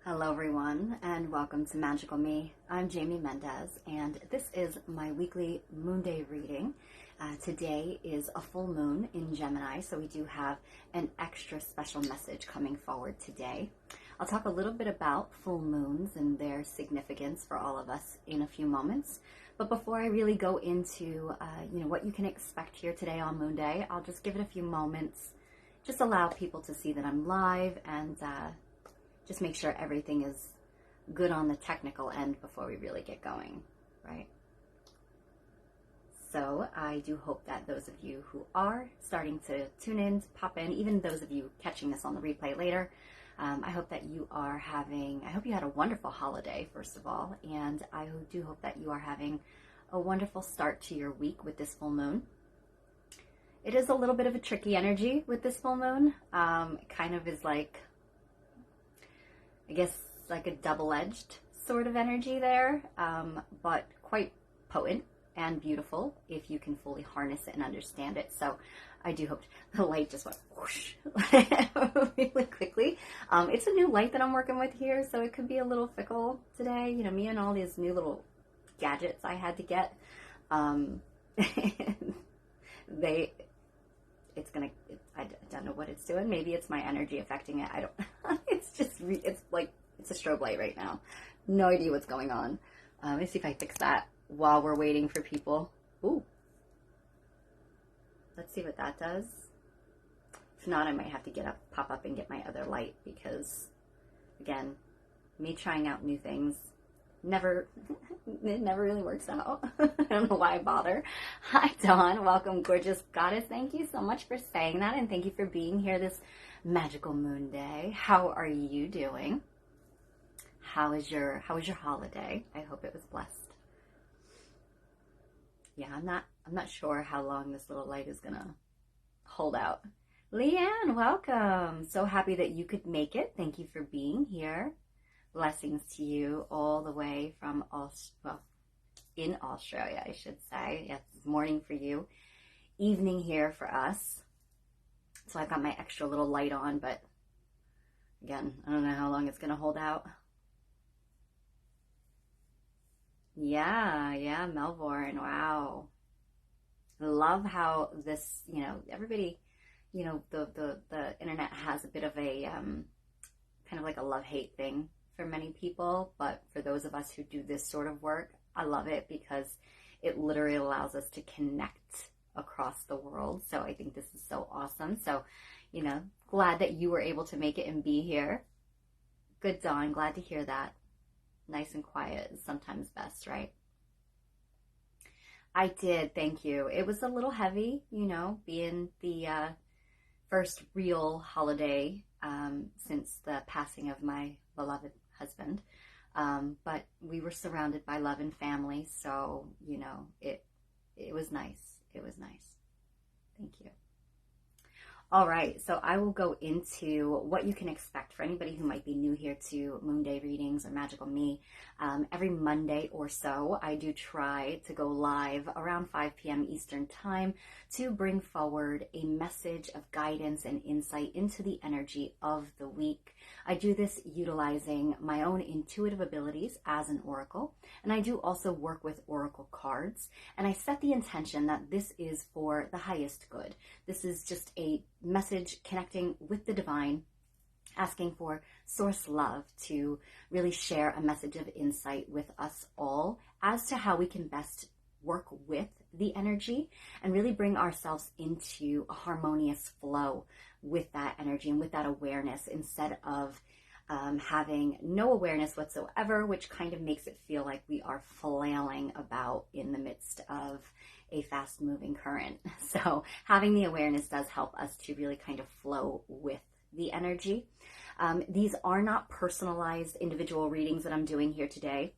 Hello everyone and welcome to Magical Me. I'm Jamie Mendez and this is my weekly moon day reading. Today is a full moon in Gemini, so we do have an extra special message coming forward today. I'll talk a little bit about full moons and their significance for all of us in a few moments. But before I really go into what you can expect here today on Moon Day, I'll just give it a few moments, just allow people to see that I'm live and just make sure everything is good on the technical end before we really get going, right? So I do hope that those of you who are starting to tune in, to pop in, even those of you catching this on the replay later, I hope that you are I hope you had a wonderful holiday, first of all, and I do hope that you are having a wonderful start to your week with this full moon. It is a little bit of a tricky energy with this full moon. It kind of is like, I guess, like a double-edged sort of energy there, but quite potent and beautiful if you can fully harness it and understand it. So I do hope the light just went whoosh really quickly. It's a new light that I'm working with here, so it could be a little fickle today. You know, me and all these new little gadgets I had to get, I don't know what it's doing. Maybe it's my energy affecting it. I don't, it's like, it's a strobe light right now. No idea what's going on. Let me see if I fix that while we're waiting for people. Ooh. Let's see what that does. If not, I might have to pop up and get my other light because, again, me trying out new things, it never really works out. I don't know why I bother. Hi, Dawn. Welcome, gorgeous goddess. Thank you so much for saying that, and thank you for being here this magical moon day. How are you doing? How was your holiday? I hope it was blessed. Yeah, I'm not sure how long this little light is gonna hold out. Leanne, welcome. So happy that you could make it. Thank you for being here. Blessings to you all the way from in Australia, I should say. Yes, it's morning for you, evening here for us. So I've got my extra little light on, but again, I don't know how long it's going to hold out. Yeah, Melbourne. Wow. Love how this, everybody, the internet has a bit of a kind of like a love-hate thing for many people, but for those of us who do this sort of work, I love it because it literally allows us to connect across the world. So I think this is so awesome. So, glad that you were able to make it and be here. Good, Dawn. Glad to hear that. Nice and quiet is sometimes best, right? I did. Thank you. It was a little heavy, being the first real holiday since the passing of my beloved husband. But we were surrounded by love and family, so, it was nice. It was nice. Thank you. All right, so I will go into what you can expect for anybody who might be new here to Moon Day readings or Magical Me. Every Monday or so, I do try to go live around 5 p.m. Eastern Time to bring forward a message of guidance and insight into the energy of the week. I do this utilizing my own intuitive abilities as an oracle, and I do also work with oracle cards, and I set the intention that this is for the highest good. This is just a message connecting with the divine, asking for source love to really share a message of insight with us all as to how we can best work with the energy and really bring ourselves into a harmonious flow with that energy and with that awareness instead of having no awareness whatsoever, which kind of makes it feel like we are flailing about in the midst of a fast moving current. So having the awareness does help us to really kind of flow with the energy. These are not personalized individual readings that I'm doing here today.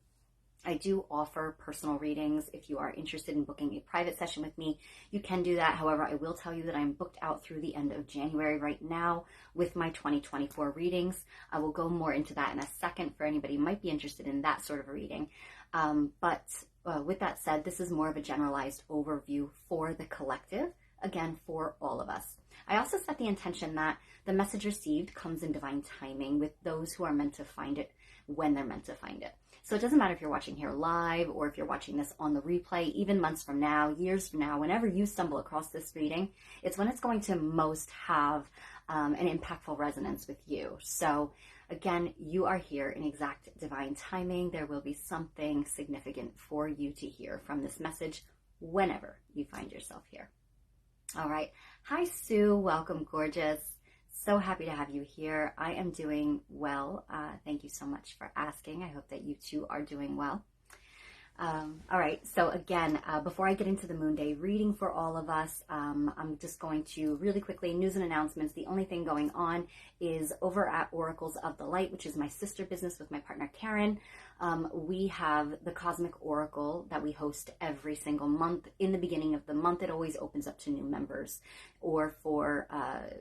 I do offer personal readings. If you are interested in booking a private session with me, you can do that. However, I will tell you that I'm booked out through the end of January right now with my 2024 readings. I will go more into that in a second for anybody who might be interested in that sort of a reading. But with that said, this is more of a generalized overview for the collective again, for all of us. I also set the intention that the message received comes in divine timing with those who are meant to find it when they're meant to find it. So it doesn't matter if you're watching here live or if you're watching this on the replay, even months from now, years from now, whenever you stumble across this reading, it's when it's going to most have an impactful resonance with you. So again, you are here in exact divine timing. There will be something significant for you to hear from this message whenever you find yourself here. All right. Hi, Sue. Welcome, gorgeous. So happy to have you here. I am doing well. Thank you so much for asking. I hope that you too are doing well. All right, so again, before I get into the Moon Day reading for all of us, I'm just going to really quickly, news and announcements. The only thing going on is over at Oracles of the Light, which is my sister business with my partner Karen. We have the Cosmic Oracle that we host every single month. In the beginning of the month, it always opens up to new members or for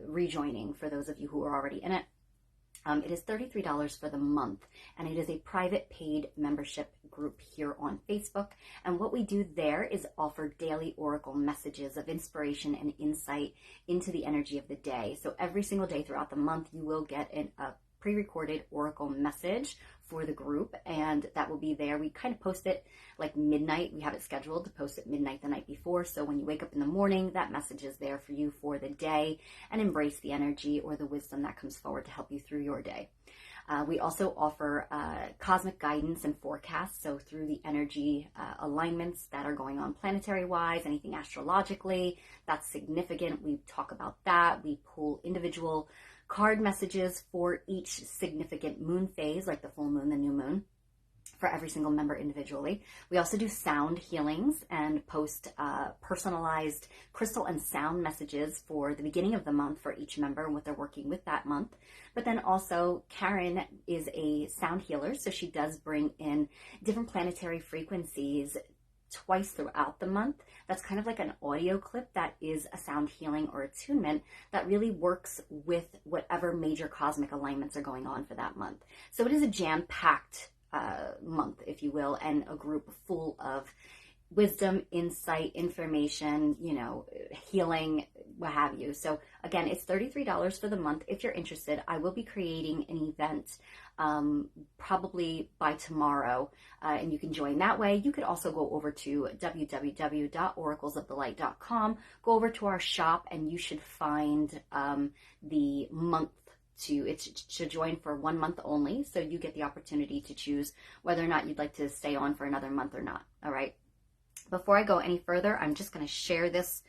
rejoining for those of you who are already in it. It is $33 for the month, and it is a private paid membership group here on Facebook. And what we do there is offer daily oracle messages of inspiration and insight into the energy of the day. So every single day throughout the month, you will get a pre-recorded oracle message for the group, and that will be there. We kind of post it like midnight. We have it scheduled to post at midnight the night before, so when you wake up in the morning, that message is there for you for the day, and embrace the energy or the wisdom that comes forward to help you through your day. We also offer cosmic guidance and forecasts, so through the energy alignments that are going on planetary-wise, anything astrologically that's significant, we talk about that. We pull individual card messages for each significant moon phase, like the full moon, the new moon, for every single member individually. We also do sound healings and post personalized crystal and sound messages for the beginning of the month for each member and what they're working with that month. But then also Karen is a sound healer, so she does bring in different planetary frequencies twice throughout the month. That's kind of like an audio clip that is a sound healing or attunement that really works with whatever major cosmic alignments are going on for that month. So it is a jam-packed month, if you will, and a group full of wisdom, insight, information, healing, what have you. So again, it's $33 for the month. If you're interested, I will be creating an event probably by tomorrow, and you can join that way. You could also go over to www.oraclesofthelight.com, go over to our shop, and you should find the month to join for 1 month only. So you get the opportunity to choose whether or not you'd like to stay on for another month or not. All right. Before I go any further, I'm just going to share this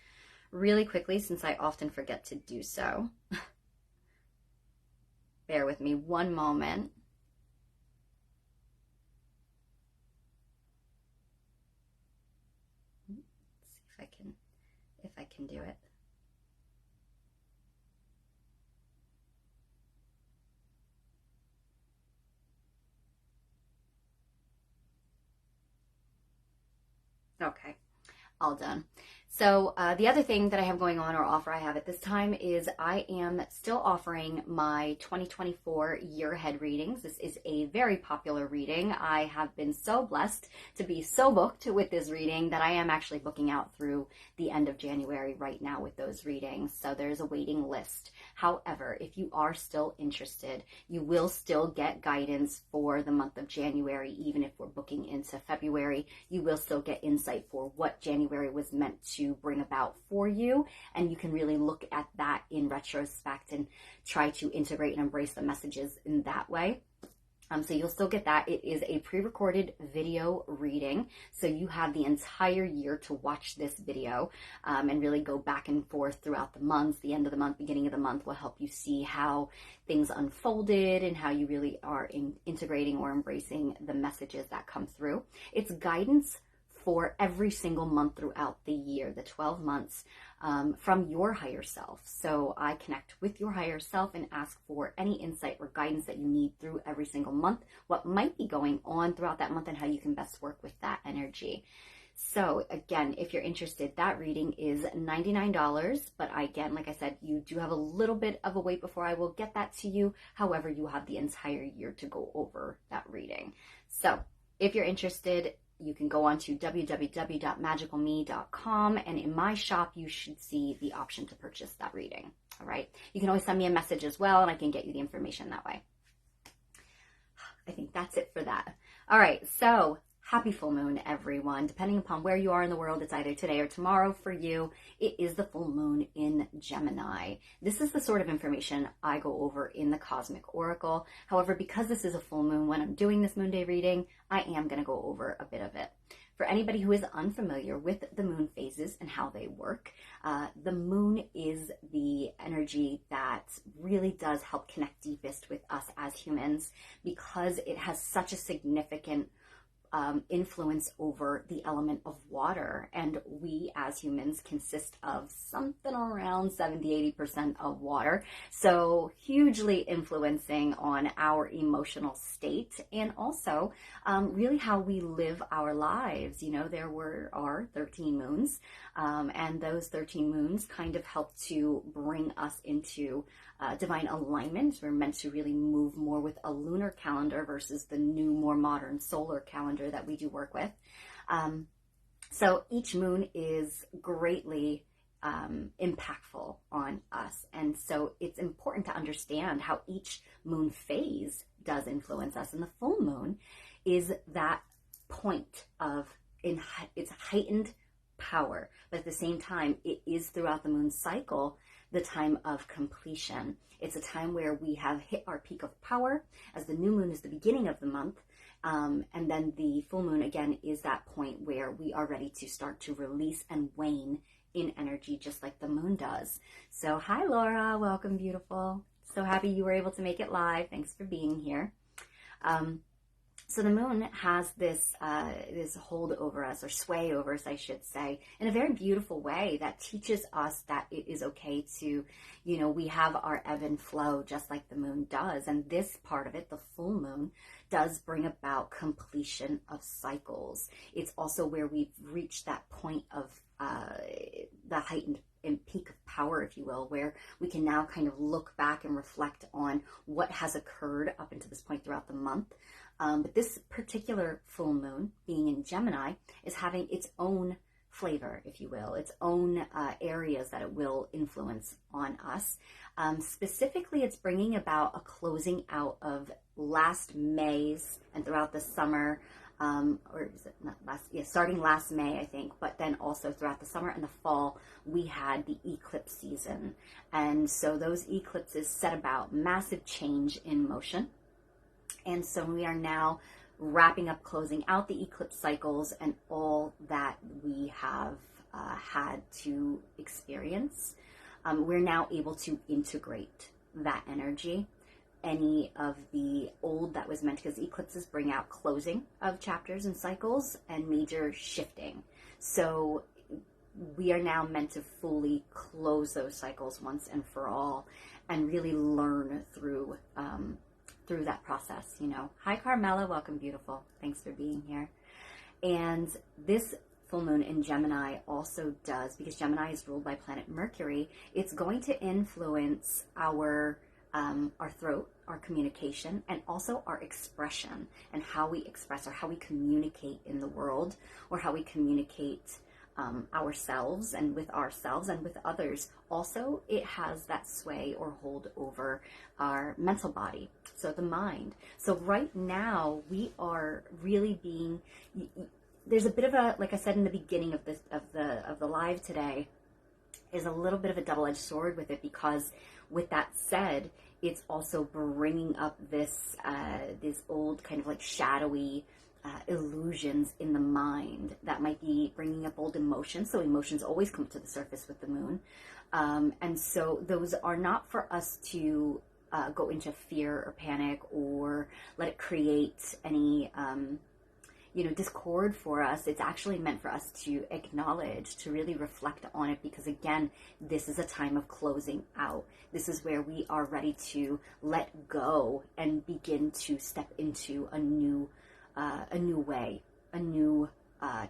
really quickly since I often forget to do so. Bear with me one moment. Let's see if I can do it. Okay, all done. So the other thing that I have going on, or offer I have at this time, is I am still offering my 2024 year ahead readings. This is a very popular reading. I have been so blessed to be so booked with this reading that I am actually booking out through the end of January right now with those readings. So there's a waiting list. However, if you are still interested, you will still get guidance for the month of January. Even if we're booking into February, you will still get insight for what January was meant to bring about for you, and you can really look at that in retrospect and try to integrate and embrace the messages in that way. So you'll still get that. It is a pre-recorded video reading, so you have the entire year to watch this video and really go back and forth throughout the months. The end of the month, beginning of the month will help you see how things unfolded and how you really are integrating or embracing the messages that come through. It's guidance for every single month throughout the year, the 12 months, from your higher self. So I connect with your higher self and ask for any insight or guidance that you need through every single month, what might be going on throughout that month and how you can best work with that energy. So again, if you're interested, that reading is $99, but again, like I said, you do have a little bit of a wait before I will get that to you. However, you have the entire year to go over that reading. So if you're interested, you can go on to www.magicalme.com, and in my shop, you should see the option to purchase that reading. All right. You can always send me a message as well, and I can get you the information that way. I think that's it for that. All right. So happy full moon, everyone. Depending upon where you are in the world, it's either today or tomorrow for you. It is the full moon in Gemini. This is the sort of information I go over in the Cosmic Oracle. However, because this is a full moon, when I'm doing this moon day reading, I am going to go over a bit of it. For anybody who is unfamiliar with the moon phases and how they work, the moon is the energy that really does help connect deepest with us as humans, because it has such a significant influence over the element of water. And we as humans consist of something around 70-80% of water. So hugely influencing on our emotional state, and also really how we live our lives. You know, there are 13 moons, and those 13 moons kind of help to bring us into divine alignment. We're meant to really move more with a lunar calendar versus the new, more modern solar calendar that we do work with. So each moon is greatly impactful on us. And so it's important to understand how each moon phase does influence us. And the full moon is that point of its heightened power, but at the same time, it is throughout the moon cycle the time of completion. It's a time where we have hit our peak of power, as the new moon is the beginning of the month, and then the full moon again is that point where we are ready to start to release and wane in energy, just like the moon does. So hi Laura, welcome, beautiful. So happy you were able to make it live. Thanks for being here. So the moon has this hold over us, or sway over us, I should say, in a very beautiful way that teaches us that it is okay to, you know, we have our ebb and flow just like the moon does. And this part of it, the full moon, does bring about completion of cycles. It's also where we've reached that point of the heightened and peak of power, if you will, where we can now kind of look back and reflect on what has occurred up until this point throughout the month. But this particular full moon, being in Gemini, is having its own flavor, if you will, its own areas that it will influence on us. Specifically, it's bringing about a closing out of last May's and throughout the summer, or is it not last? Yeah, starting last May, I think, but then also throughout the summer and the fall, we had the eclipse season. And so those eclipses set about massive change in motion. And so we are now wrapping up, closing out the eclipse cycles and all that we have had to experience. We're now able to integrate that energy. Any of the old that was meant, because eclipses bring out closing of chapters and cycles and major shifting. So we are now meant to fully close those cycles once and for all, and really learn through that process, you know. Hi Carmela, welcome, beautiful. Thanks for being here. And this full moon in Gemini also does, because Gemini is ruled by planet Mercury, it's going to influence our throat, our communication, and also our expression, and how we express or how we communicate in the world, or how we communicate ourselves and with others. Also, it has that sway or hold over our mental body, so the mind. So right now we are really being, there's a bit of a, like I said in the beginning of the live today, is a little bit of a double-edged sword with it, because with that said, it's also bringing up this old kind of like shadowy illusions in the mind that might be bringing up old emotions. So emotions always come to the surface with the moon. And so those are not for us to go into fear or panic or let it create any, discord for us. It's actually meant for us to acknowledge, to really reflect on it, because again, this is a time of closing out. This is where we are ready to let go and begin to step into a new way, a new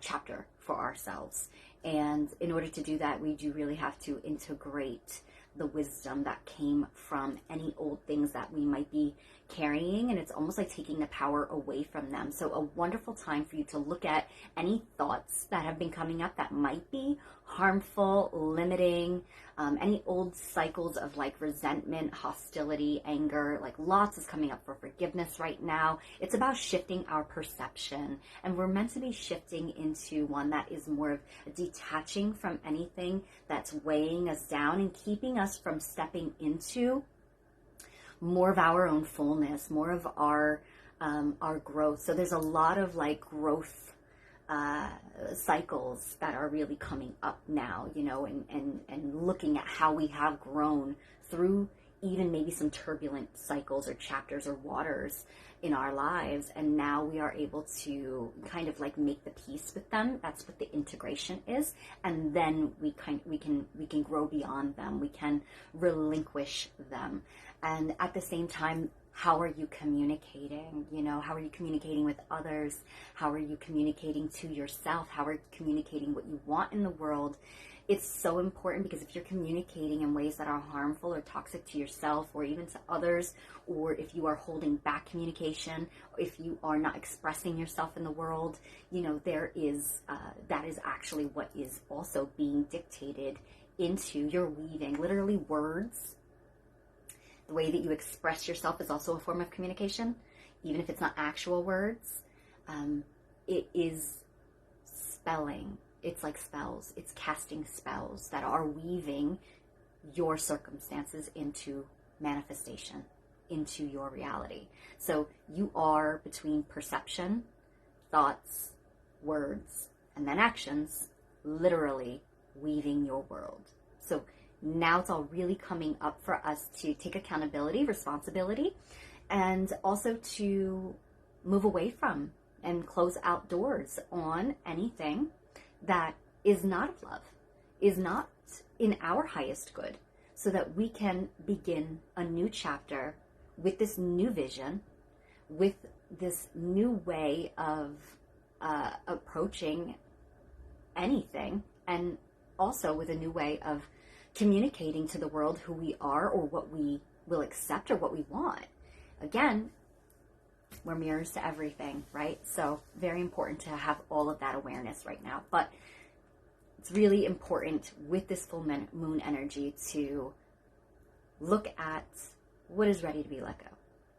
chapter for ourselves. And in order to do that, we do really have to integrate the wisdom that came from any old things that we might be carrying, and it's almost like taking the power away from them. So a wonderful time for you to look at any thoughts that have been coming up that might be harmful, limiting, any old cycles of like resentment, hostility, anger. Like lots is coming up for forgiveness right now. It's about shifting our perception, and we're meant to be shifting into one that is more of detaching from anything that's weighing us down and keeping us from stepping into more of our own fullness, more of our growth. So there's a lot of like growth cycles that are really coming up now, you know, and looking at how we have grown through even maybe some turbulent cycles or chapters or waters in our lives, and now we are able to kind of like make the peace with them. That's what the integration is, and then we can grow beyond them. We can relinquish them, and at the same time, how are you communicating? You know, how are you communicating with others? How are you communicating to yourself? How are you communicating what you want in the world? It's so important, because if you're communicating in ways that are harmful or toxic to yourself or even to others, or if you are holding back communication, or if you are not expressing yourself in the world, you know, there is, that is actually what is also being dictated into your weaving. Literally words, the way that you express yourself is also a form of communication, even if it's not actual words. It is spelling. It's like spells. It's casting spells that are weaving your circumstances into manifestation, into your reality. So you are between perception, thoughts, words, and then actions, literally weaving your world. So now it's all really coming up for us to take accountability, responsibility, and also to move away from and close out doors on anything that is not of love, is not in our highest good, so that we can begin a new chapter with this new vision, with this new way of approaching anything, and also with a new way of communicating to the world who we are, or what we will accept, or what we want. Again, we're mirrors to everything, right? So very important to have all of that awareness right now. But it's really important with this full moon energy to look at what is ready to be let go.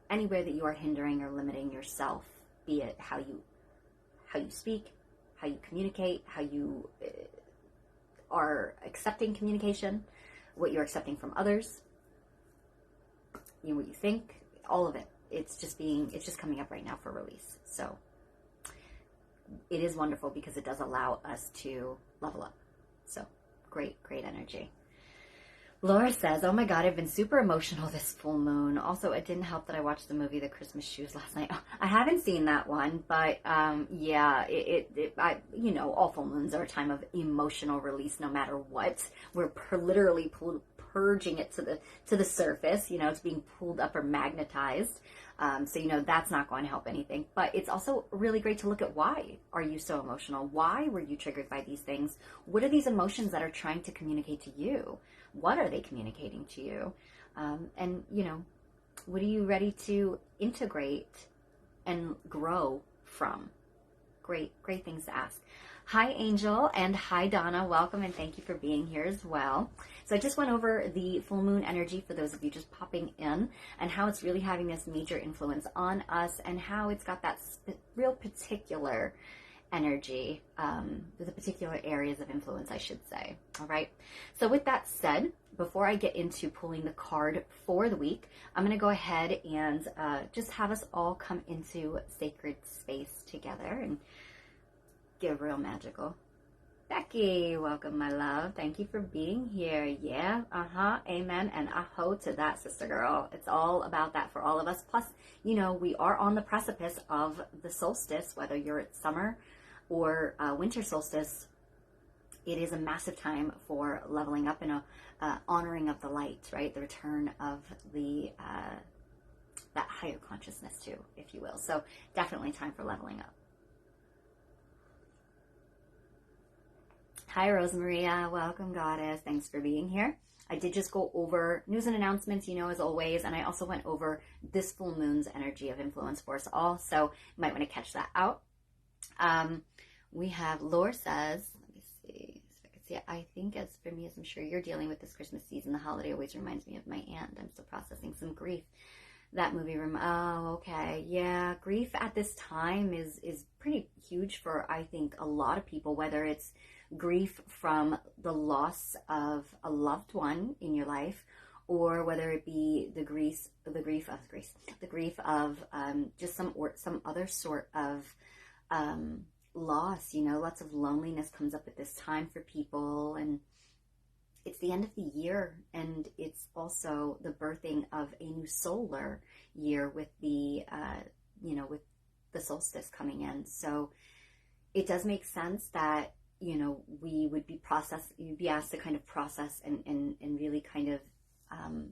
Anywhere that you are hindering or limiting yourself, be it how you speak, how you communicate, how you are accepting communication, what you're accepting from others, you know, what you think, all of it. It's just coming up right now for release. So it is wonderful, because it does allow us to level up. So great energy. Laura says, oh my God, I've been super emotional this full moon. Also, it didn't help that I watched the movie The Christmas Shoes last night. Oh, I haven't seen that one, but yeah, you know, all full moons are a time of emotional release no matter what. We're literally purging it to the surface. You know, it's being pulled up or magnetized. So, you know, that's not going to help anything. But it's also really great to look at, why are you so emotional? Why were you triggered by these things? What are these emotions that are trying to communicate to you? What are they communicating to you? And, you know, what are you ready to integrate and grow from? Great things to ask. Hi, Angel, and hi, Donna. Welcome, and thank you for being here as well. So I just went over the full moon energy for those of you just popping in, and how it's really having this major influence on us, and how it's got that real particular energy, the particular areas of influence, I should say. All right. So with that said, before I get into pulling the card for the week, I'm going to go ahead and just have us all come into sacred space together and get real magical. Becky, welcome, my love. Thank you for being here. Yeah, amen, and aho to that, sister girl. It's all about that for all of us. Plus, you know, we are on the precipice of the solstice, whether you're at summer or winter solstice. It is a massive time for leveling up and honoring of the light, right? The return of the that higher consciousness too, if you will. So definitely time for leveling up. Hi, Rosemaria. Welcome, goddess. Thanks for being here. I did just go over news and announcements, as always, and I also went over this full moon's energy of influence for us all, so you might want to catch that out. We have Laura says, let me see if I can see it. I think as for me, as I'm sure you're dealing with this Christmas season, the holiday always reminds me of my aunt. I'm still processing some grief. That movie room. Oh, okay. Yeah. Grief at this time is pretty huge for, I think, a lot of people, whether it's grief from the loss of a loved one in your life, or whether it be the grief of just some other sort of loss. Lots of loneliness comes up at this time for people, and it's the end of the year, and it's also the birthing of a new solar year with the with the solstice coming in. So it does make sense that we would be you'd be asked to kind of process and really kind of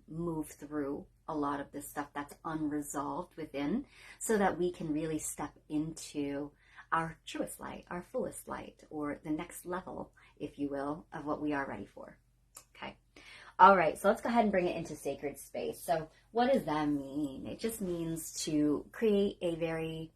move through a lot of this stuff that's unresolved within, so that we can really step into our truest light, our fullest light, or the next level, if you will, of what we are ready for. Okay. All right. So let's go ahead and bring it into sacred space. So what does that mean? It just means to create a very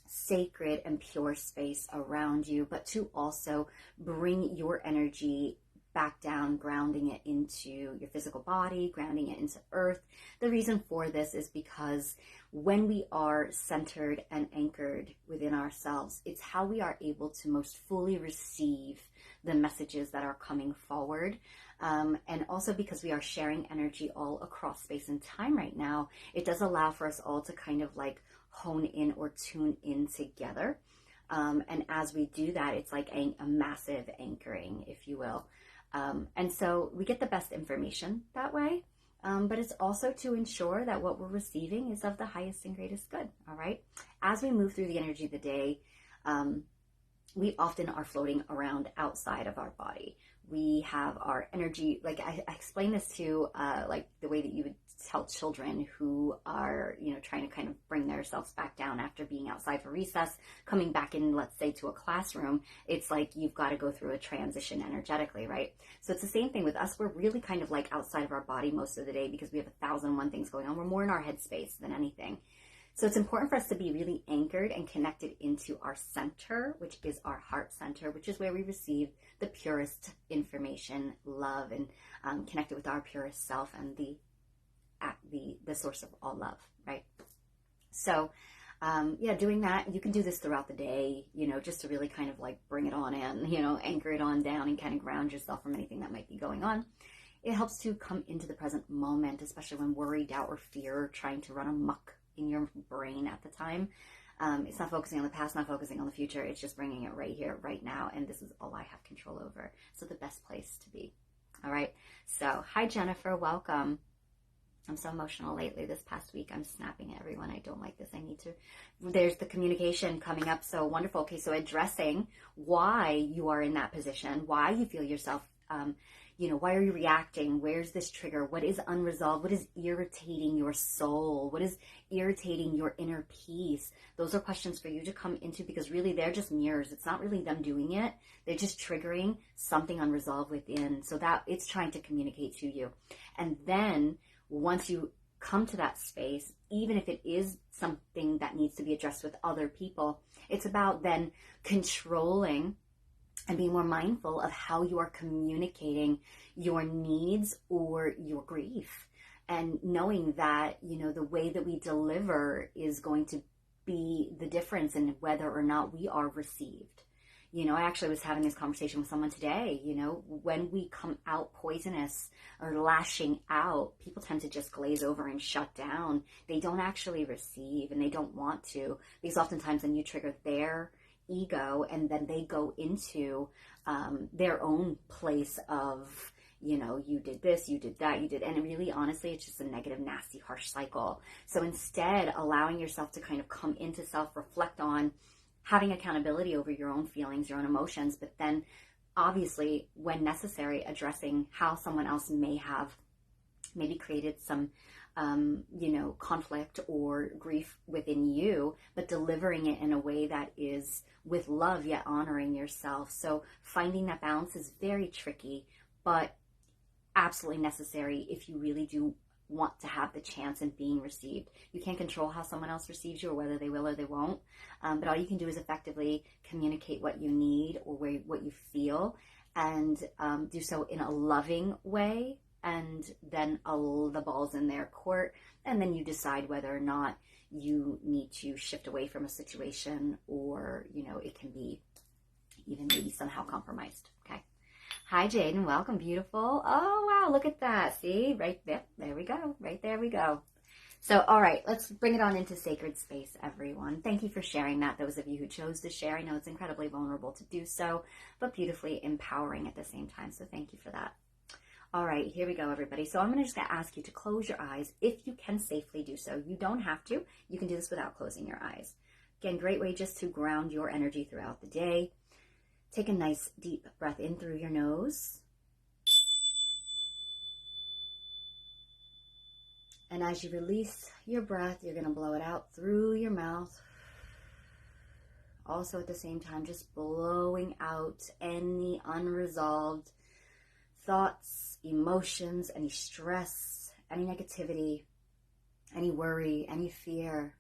sacred and pure space around you, but to also bring your energy back down, grounding it into your physical body, grounding it into earth. The reason for this is because when we are centered and anchored within ourselves, it's how we are able to most fully receive the messages that are coming forward. And also because we are sharing energy all across space and time right now, it does allow for us all to kind of like hone in or tune in together. And as we do that, it's like a massive anchoring, if you will. And so we get the best information that way. But it's also to ensure that what we're receiving is of the highest and greatest good. All right. As we move through the energy of the day, we often are floating around outside of our body. We have our energy, like I explain this to like the way that you would tell children who are, trying to kind of bring themselves back down after being outside for recess, coming back in, let's say, to a classroom. It's like you've got to go through a transition energetically, right? So it's the same thing with us. We're really kind of like outside of our body most of the day because we have 1,001 things going on. We're more in our headspace than anything. So it's important for us to be really anchored and connected into our center, which is our heart center, which is where we receive the purest information, love, and connected with our purest self and the source of all love, right? So, doing that, you can do this throughout the day, just to really kind of like bring it on in, anchor it on down and kind of ground yourself from anything that might be going on. It helps to come into the present moment, especially when worry, doubt, or fear are trying to run amok in your brain at the time. It's not focusing on the past, not focusing on the future. It's just bringing it right here, right now. And this is all I have control over. So the best place to be. All right. So hi, Jennifer. Welcome. I'm so emotional lately. This past week, I'm snapping at everyone. I don't like this. I need to. There's the communication coming up. So wonderful. Okay. So addressing why you are in that position, why you feel yourself, why are you reacting? Where's this trigger? What is unresolved? What is irritating your soul? What is irritating your inner peace? Those are questions for you to come into, because really they're just mirrors. It's not really them doing it. They're just triggering something unresolved within, so that it's trying to communicate to you. And then once you come to that space, even if it is something that needs to be addressed with other people, it's about then controlling and being more mindful of how you are communicating your needs or your grief, and knowing that, the way that we deliver is going to be the difference in whether or not we are received. I actually was having this conversation with someone today. When we come out poisonous or lashing out, people tend to just glaze over and shut down. They don't actually receive, and they don't want to, because oftentimes then you trigger their ego, and then they go into their own place of, you did this, you did that, you did, and really, honestly, it's just a negative, nasty, harsh cycle. So instead, allowing yourself to kind of come into self, reflect on having accountability over your own feelings, your own emotions, but then obviously, when necessary, addressing how someone else may have maybe created some conflict or grief within you, but delivering it in a way that is with love, yet honoring yourself. So finding that balance is very tricky, but absolutely necessary if you really do want to have the chance in being received. You can't control how someone else receives you or whether they will or they won't. But all you can do is effectively communicate what you need or what you feel, and do so in a loving way. And then the ball's in their court. And then you decide whether or not you need to shift away from a situation, or, it can be even maybe somehow compromised. Okay. Hi, Jaden. Welcome, beautiful. Oh, wow. Look at that. See? Right there. There we go. Right there we go. So, all right. Let's bring it on into sacred space, everyone. Thank you for sharing that. Those of you who chose to share, I know it's incredibly vulnerable to do so, but beautifully empowering at the same time. So thank you for that. All right. Here we go, everybody. So I'm just going to ask you to close your eyes if you can safely do so. You don't have to. You can do this without closing your eyes. Again, great way just to ground your energy throughout the day. Take a nice deep breath in through your nose. And as you release your breath, you're going to blow it out through your mouth. Also at the same time, just blowing out any unresolved thoughts, emotions, any stress, any negativity, any worry, any fear.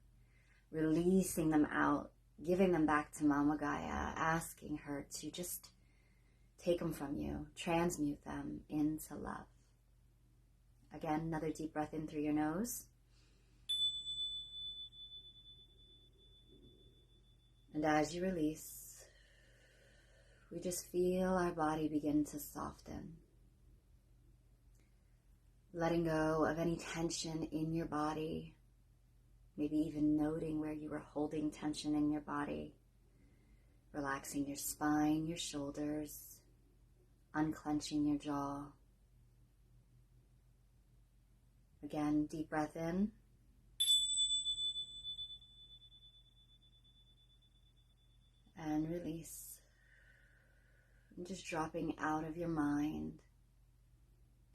Releasing them out. Giving them back to Mama Gaia, asking her to just take them from you, transmute them into love. Again, another deep breath in through your nose. And as you release, we just feel our body begin to soften. Letting go of any tension in your body. Maybe even noting where you were holding tension in your body. Relaxing your spine, your shoulders, unclenching your jaw. Again, deep breath in. And release. And just dropping out of your mind.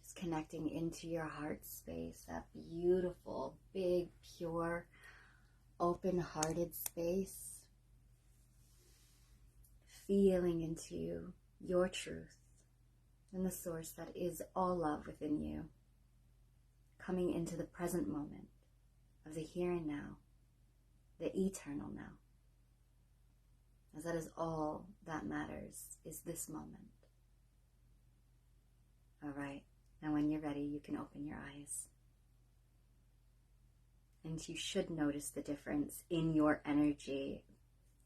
Just connecting into your heart space, that beautiful, big, pure, open-hearted space, feeling into your truth and the source that is all love within you, coming into the present moment of the here and now, the eternal now, as that is all that matters, is this moment. All right, now when you're ready, you can open your eyes. And you should notice the difference in your energy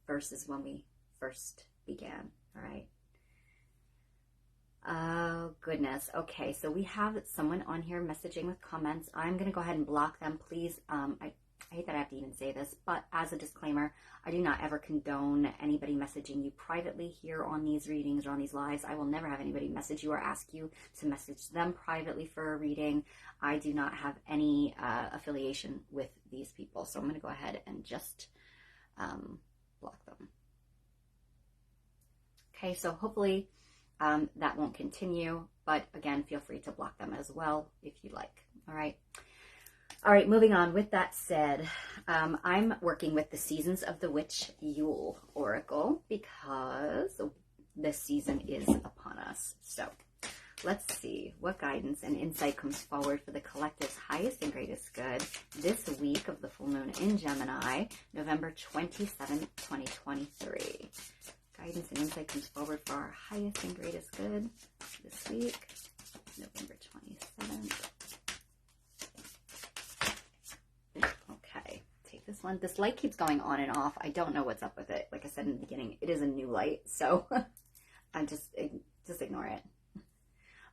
versus when we first began, all right? Oh, goodness. Okay, so we have someone on here messaging with comments. I'm going to go ahead and block them, please. I hate that I have to even say this, but as a disclaimer, I do not ever condone anybody messaging you privately here on these readings or on these lives. I will never have anybody message you or ask you to message them privately for a reading. I do not have any affiliation with these people, so I'm going to go ahead and just block them. Okay, so hopefully that won't continue, but again, feel free to block them as well if you like. All right. All right, moving on. With that said, I'm working with the Seasons of the Witch Yule Oracle because this season is upon us. So let's see what guidance and insight comes forward for the collective's highest and greatest good this week of the full moon in Gemini, November 27th, 2023. Guidance and insight comes forward for our highest and greatest good this week, November 27th. Okay, take this one. This light keeps going on and off. I don't know what's up with it. Like I said in the beginning, it is a new light, so I'm just ignore it.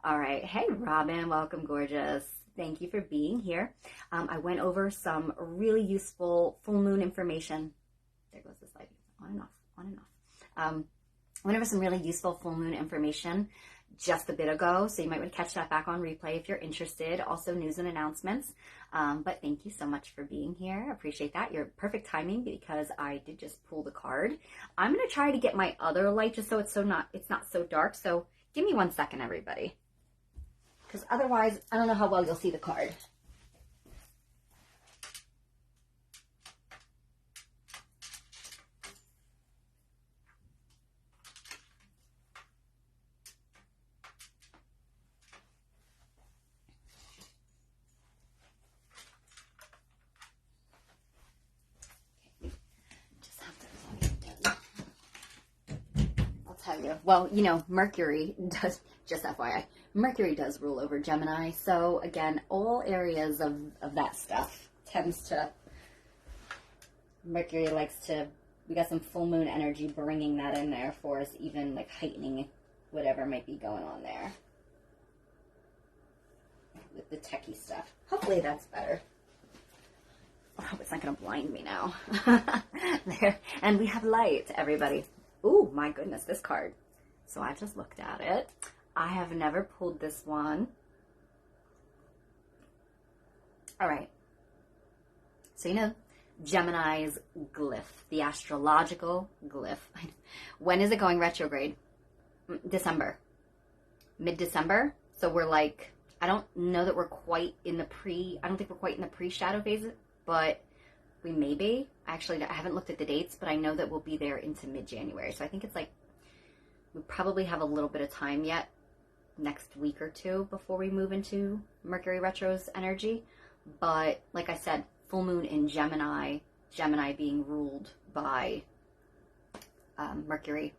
All right. Hey, Robin. Welcome, gorgeous. Thank you for being here. I went over some really useful full moon information. There goes this light. On and off, on and off. Went over some really useful full moon information just a bit ago, so you might want to catch that back on replay if you're interested. Also news and announcements. But thank you so much for being here. I appreciate that. You're perfect timing because I did just pull the card. I'm going to try to get my other light just so it's not so dark. So give me 1 second, everybody. Because otherwise, I don't know how well you'll see the card. value. Well, you know, Mercury does, just FYI, Mercury does rule over Gemini. So again, all areas of that stuff tends to, Mercury likes to, we got some full moon energy bringing that in there for us, even like heightening whatever might be going on there with the techie stuff. Hopefully that's better. I hope it's not going to blind me now. There. And we have light, everybody. Oh, my goodness, this card. So I just looked at it. I have never pulled this one. All right. So, you know, Gemini's glyph, the astrological glyph. When is it going retrograde? December. Mid-December. So we're like, I don't know that we're quite in the I don't think we're quite in the pre-shadow phase, but we may be. Actually, I haven't looked at the dates, but I know that we'll be there into mid-January. So I think it's like, we probably have a little bit of time yet, next week or two, before we move into Mercury retro's energy. But like I said, full moon in Gemini, Gemini being ruled by Mercury,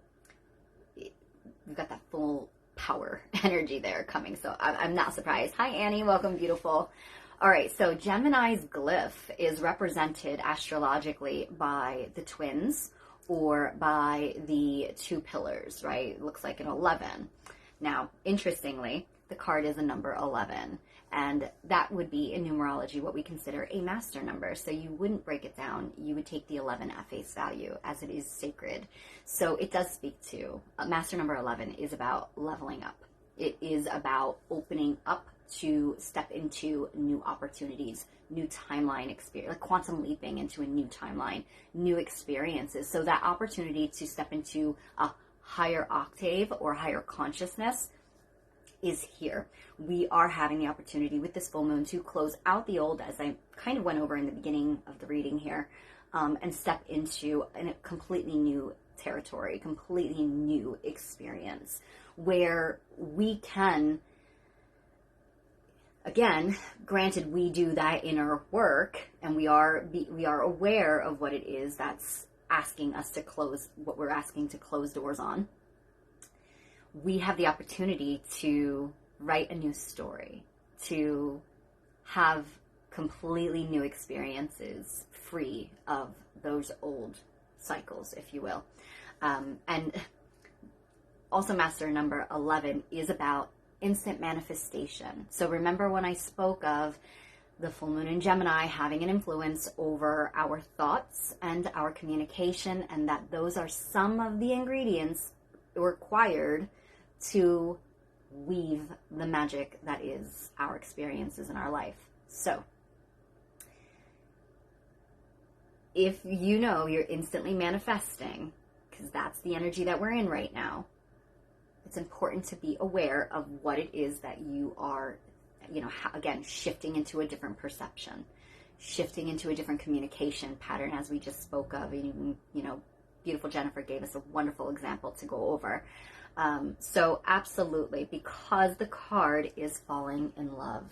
we've got that full power energy there coming. So I'm not surprised. Hi, Annie. Welcome, beautiful. All right. So Gemini's glyph is represented astrologically by the twins or by the two pillars, right? It looks like an 11. Now, interestingly, the card is a number 11. And that would be in numerology what we consider a master number. So you wouldn't break it down. You would take the 11 at face value as it is sacred. So it does speak to, master number 11 is about leveling up. It is about opening up to step into new opportunities, new timeline experience, like quantum leaping into a new timeline, new experiences. So that opportunity to step into a higher octave or higher consciousness is here. We are having the opportunity with this full moon to close out the old, as I kind of went over in the beginning of the reading here, and step into a completely new territory, completely new experience where we can, again, granted we do that inner work and we are aware of what it is that's asking us to close, what we're asking to close doors on. We have the opportunity to write a new story, to have completely new experiences free of those old cycles, if you will. And also master number 11 is about instant manifestation. So remember when I spoke of the full moon in Gemini having an influence over our thoughts and our communication, and that those are some of the ingredients required to weave the magic that is our experiences in our life. So if you know you're instantly manifesting, because that's the energy that we're in right now, it's important to be aware of what it is that you are, you know, again, shifting into a different perception, shifting into a different communication pattern, as we just spoke of. And, you know, beautiful Jennifer gave us a wonderful example to go over. So absolutely, because the card is falling in love.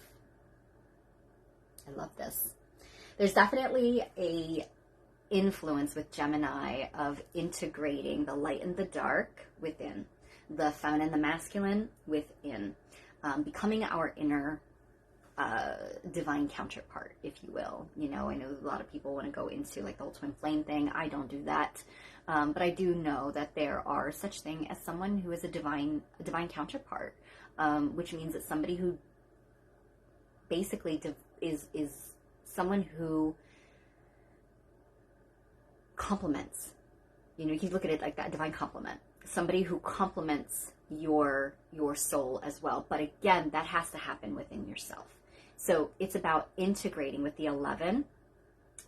I love this. There's definitely a influence with Gemini of integrating the light and the dark within, the feminine and the masculine within, becoming our inner divine counterpart, if you will. You know, I know a lot of people want to go into like the whole twin flame thing. I don't do that. But I do know that there are such thing as someone who is a divine counterpart, which means that somebody who basically is someone who complements. You know, you look at it like that, divine complement. Somebody who complements your soul as well. But again, that has to happen within yourself. So it's about integrating with the 11,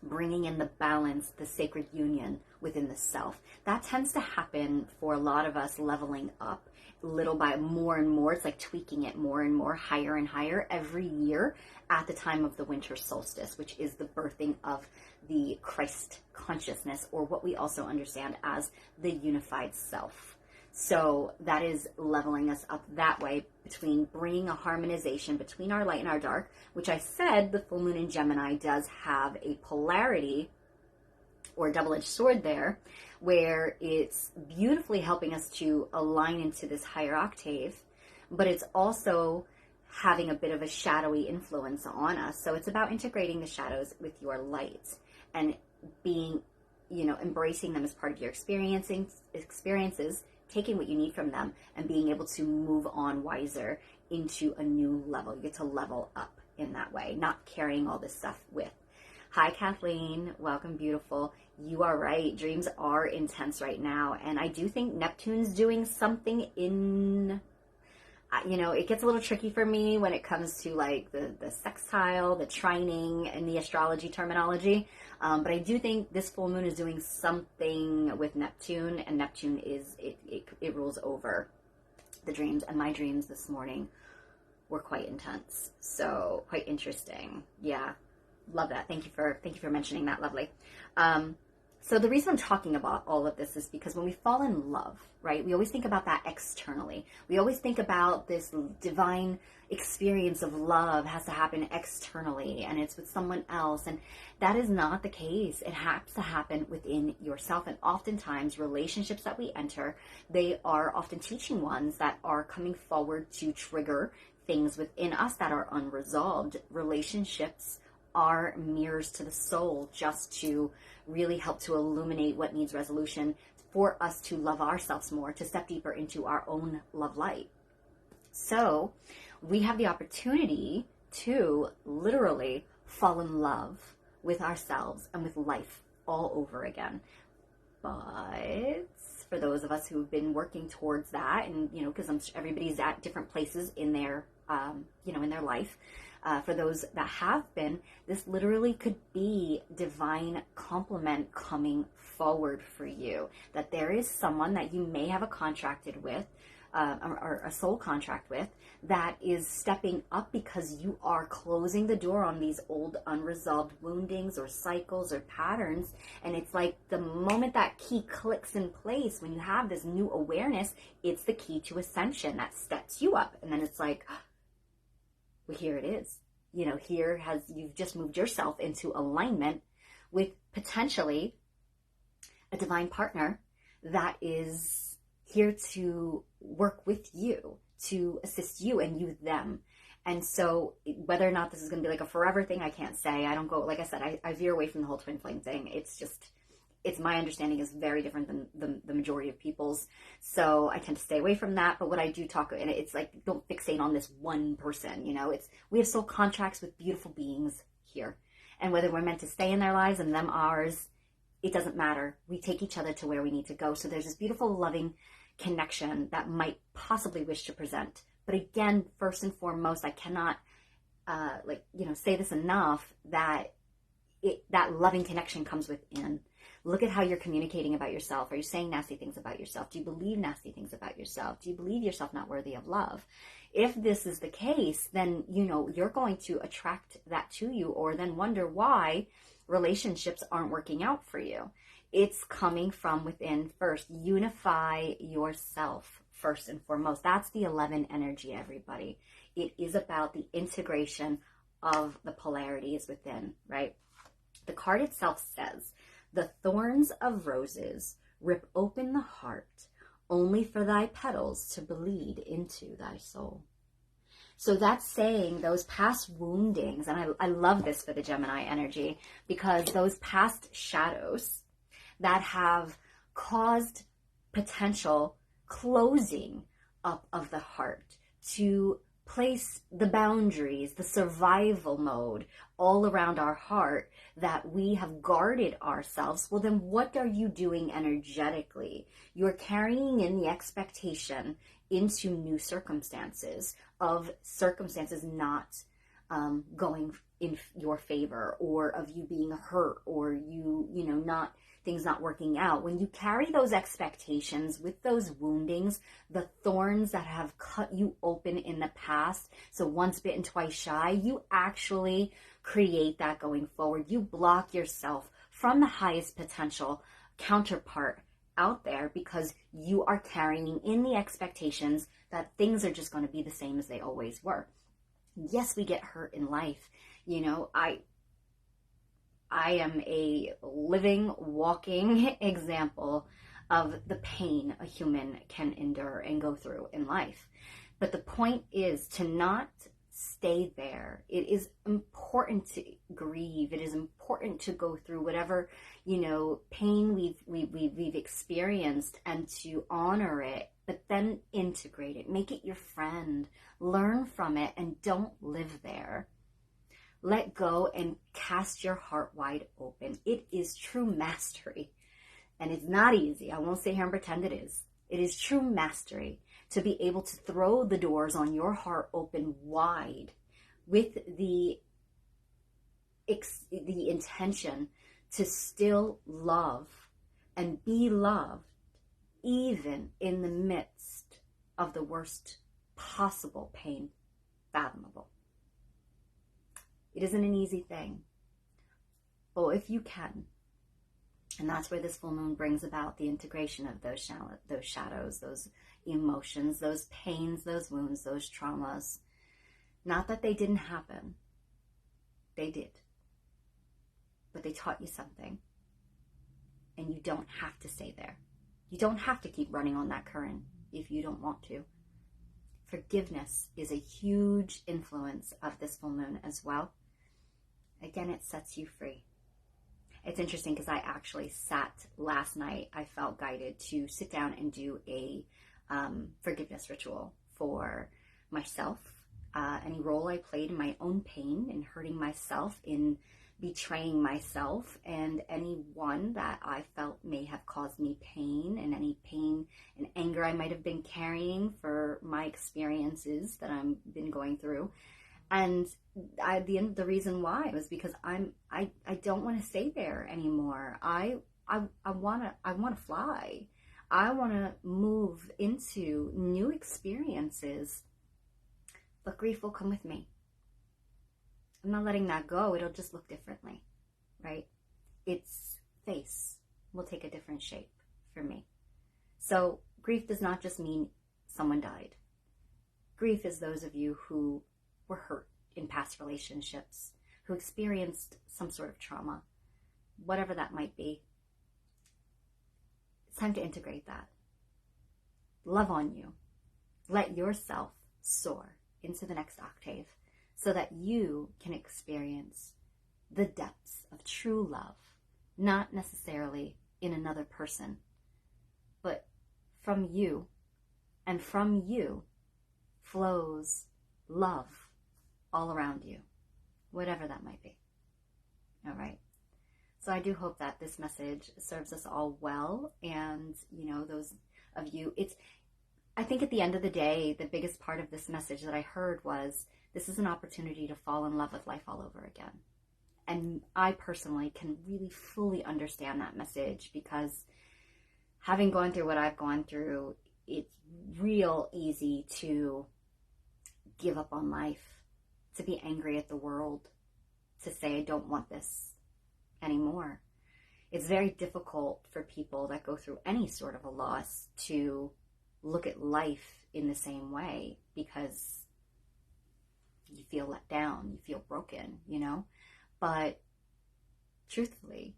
bringing in the balance, the sacred union within the self. That tends to happen for a lot of us, leveling up little by more and more. It's like tweaking it more and more, higher and higher every year at the time of the winter solstice, which is the birthing of the Christ consciousness, or what we also understand as the unified self. So that is leveling us up that way, between bringing a harmonization between our light and our dark, which I said the full moon in Gemini does have a polarity or double-edged sword there, where it's beautifully helping us to align into this higher octave, but it's also having a bit of a shadowy influence on us. So it's about integrating the shadows with your light and being, embracing them as part of your experiences, taking what you need from them, and being able to move on wiser into a new level. You get to level up in that way, not carrying all this stuff with. Hi, Kathleen. Welcome, beautiful. You are right. Dreams are intense right now. And I do think Neptune's doing something in, it gets a little tricky for me when it comes to like the sextile, the trining, and the astrology terminology. But I do think this full moon is doing something with Neptune, and Neptune it rules over the dreams. And my dreams this morning were quite intense. So quite interesting. Yeah. Love that. Thank you for mentioning that. Lovely. So the reason I'm talking about all of this is because when we fall in love, right, we always think about that externally. We always think about this divine experience of love has to happen externally and it's with someone else. And that is not the case. It has to happen within yourself. And oftentimes relationships that we enter, they are often teaching ones that are coming forward to trigger things within us that are unresolved. Relationships are mirrors to the soul, just to really help to illuminate what needs resolution for us to love ourselves more, to step deeper into our own love light. So we have the opportunity to literally fall in love with ourselves and with life all over again. But for those of us who've been working towards that, and because everybody's at different places in their in their life, for those that have been, this literally could be divine complement coming forward for you. That there is someone that you may have a contracted with, or a soul contract with, that is stepping up because you are closing the door on these old unresolved woundings or cycles or patterns. And it's like the moment that key clicks in place, when you have this new awareness, it's the key to ascension that steps you up. And then it's like, well, here it is. You've just moved yourself into alignment with potentially a divine partner that is here to work with you, to assist you and you them. And so whether or not this is going to be like a forever thing, I can't say. I don't go, like I said, I veer away from the whole twin flame thing. It's my understanding is very different than the majority of people's. So I tend to stay away from that. But what I do talk, and it's like, don't fixate on this one person, we have soul contracts with beautiful beings here. And whether we're meant to stay in their lives and them ours, it doesn't matter. We take each other to where we need to go. So there's this beautiful, loving connection that might possibly wish to present. But again, first and foremost, I cannot, say this enough, that that loving connection comes within. Look at how you're communicating about yourself. Are you saying nasty things about yourself? Do you believe nasty things about yourself? Do you believe yourself not worthy of love? If this is the case, then, you're going to attract that to you, or then wonder why relationships aren't working out for you. It's coming from within first. Unify yourself first and foremost. That's the 11 energy, everybody. It is about the integration of the polarities within, right? The card itself says, the thorns of roses rip open the heart, only for thy petals to bleed into thy soul. So that's saying those past woundings, and I love this for the Gemini energy, because those past shadows that have caused potential closing up of the heart to place the boundaries, the survival mode all around our heart, that we have guarded ourselves. Well, then what are you doing energetically? You're carrying in the expectation into new circumstances, of circumstances not going in your favor, or of you being hurt, or things not working out. When you carry those expectations with those woundings, the thorns that have cut you open in the past, so once bitten, twice shy, you actually create that going forward. You block yourself from the highest potential counterpart out there because you are carrying in the expectations that things are just going to be the same as they always were. Yes, we get hurt in life. I I am a living, walking example of the pain a human can endure and go through in life. But the point is to not stay there. It is important to grieve. It is important to go through whatever, pain we've experienced, and to honor it, but then integrate it, make it your friend, learn from it, and don't live there. Let go and cast your heart wide open. It is true mastery. And it's not easy. I won't sit here and pretend it is. It is true mastery to be able to throw the doors on your heart open wide with the intention to still love and be loved, even in the midst of the worst possible pain fathomable. It isn't an easy thing, but if you can, and that's where this full moon brings about the integration of those shadows, those emotions, those pains, those wounds, those traumas. Not that they didn't happen. They did. But they taught you something. And you don't have to stay there. You don't have to keep running on that current if you don't want to. Forgiveness is a huge influence of this full moon as well. Again, it sets you free. It's interesting because I actually sat last night, I felt guided to sit down and do a forgiveness ritual for myself, any role I played in my own pain, in hurting myself, in betraying myself, and anyone that I felt may have caused me pain, and any pain and anger I might have been carrying for my experiences that I've been going through. And the reason why was because I don't want to stay there anymore. I want to fly. I want to move into new experiences, but grief will come with me. I'm not letting that go. It'll just look differently, right? Its face will take a different shape for me. So grief does not just mean someone died. Grief is those of you who were hurt in past relationships, who experienced some sort of trauma, whatever that might be. It's time to integrate that. Love on you. Let yourself soar into the next octave so that you can experience the depths of true love, not necessarily in another person, but from you, and from you flows love all around you, whatever that might be. All right. So I do hope that this message serves us all well. And, those of you, I think at the end of the day, the biggest part of this message that I heard was, this is an opportunity to fall in love with life all over again. And I personally can really fully understand that message, because having gone through what I've gone through, it's real easy to give up on life, to be angry at the world, to say, I don't want this anymore. It's very difficult for people that go through any sort of a loss to look at life in the same way, because you feel let down, you feel broken, But truthfully,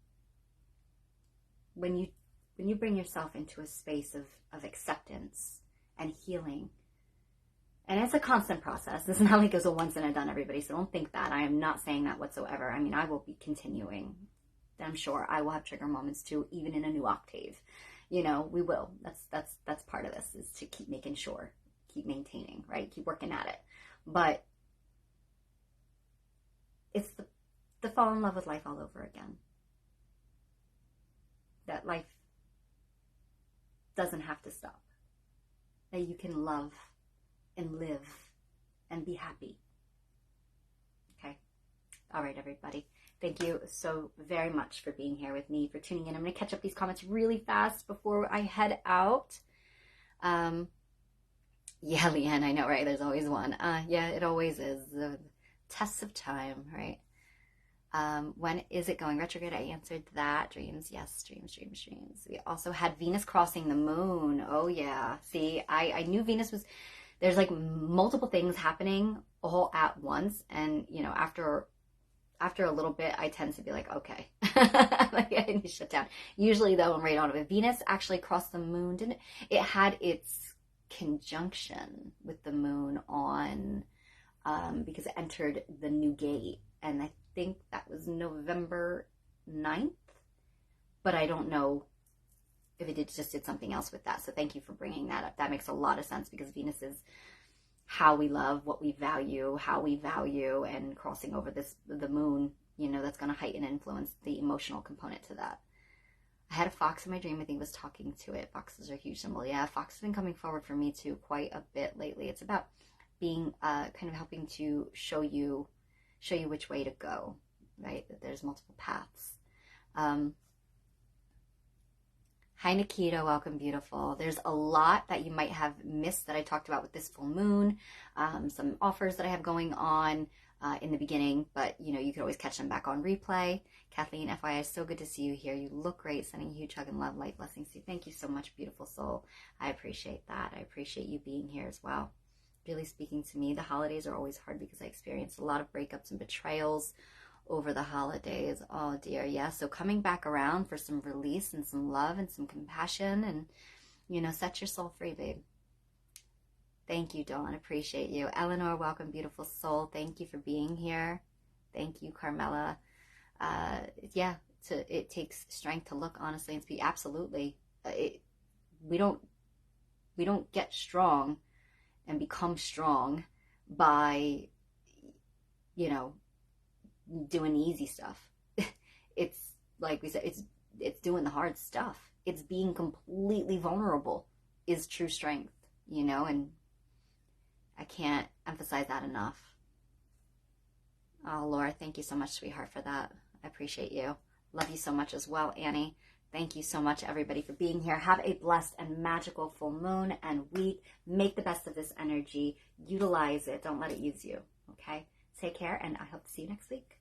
when you bring yourself into a space of acceptance and healing, and it's a constant process. It's not like it's a once and a done, everybody. So don't think that. I am not saying that whatsoever. I mean, I will be continuing. I'm sure I will have trigger moments too, even in a new octave. We will. That's part of this, is to keep making sure, keep maintaining, right? Keep working at it. But it's the fall in love with life all over again. That life doesn't have to stop. That you can love and live and be happy. Okay. All right, everybody. Thank you so very much for being here with me, for tuning in. I'm going to catch up these comments really fast before I head out. Yeah, Leanne, I know, right? There's always one. Yeah, it always is. The tests of time, right? When is it going retrograde? I answered that. Dreams, yes, dreams. We also had Venus crossing the moon. Oh, yeah. See, I knew Venus was... There's like multiple things happening all at once. And, after after a little bit, I tend to be like, okay, like I need to shut down. Usually though, I'm right on it. Venus actually crossed the moon, didn't it? It had its conjunction with the moon on, because it entered the new gate. And I think that was November 9th, but I don't know if it just did something else with that. So thank you for bringing that up. That makes a lot of sense because Venus is how we love, what we value, how we value, and crossing over the moon, that's going to heighten and influence the emotional component to that. I had a fox in my dream. I think I was talking to it. Foxes are a huge symbol. Yeah, fox has been coming forward for me too quite a bit lately. It's about being kind of helping to show you which way to go, right? That there's multiple paths. Hi, Nikita. Welcome, beautiful. There's a lot that you might have missed that I talked about with this full moon. Some offers that I have going on in the beginning, but you could always catch them back on replay. Kathleen, FYI, so good to see you here. You look great. Sending a huge hug and love, light blessings to you. Thank you so much, beautiful soul. I appreciate that. I appreciate you being here as well. Really speaking to me, the holidays are always hard because I experienced a lot of breakups and betrayals over the holidays. Oh dear, yeah. So coming back around for some release and some love and some compassion and, set your soul free, babe. Thank you, Dawn. Appreciate you. Eleanor, welcome, beautiful soul. Thank you for being here. Thank you, Carmela. It takes strength to look honestly and speak. Absolutely. We don't get strong and become strong by, doing the easy stuff. It's like we said, it's doing the hard stuff. It's being completely vulnerable is true strength, and I can't emphasize that enough. Oh, Laura, thank you so much, sweetheart, for that. I appreciate you. Love you so much as well, Annie. Thank you so much, everybody, for being here. Have a blessed and magical full moon and week. Make the best of this energy. Utilize it. Don't let it use you, okay? Take care, and I hope to see you next week.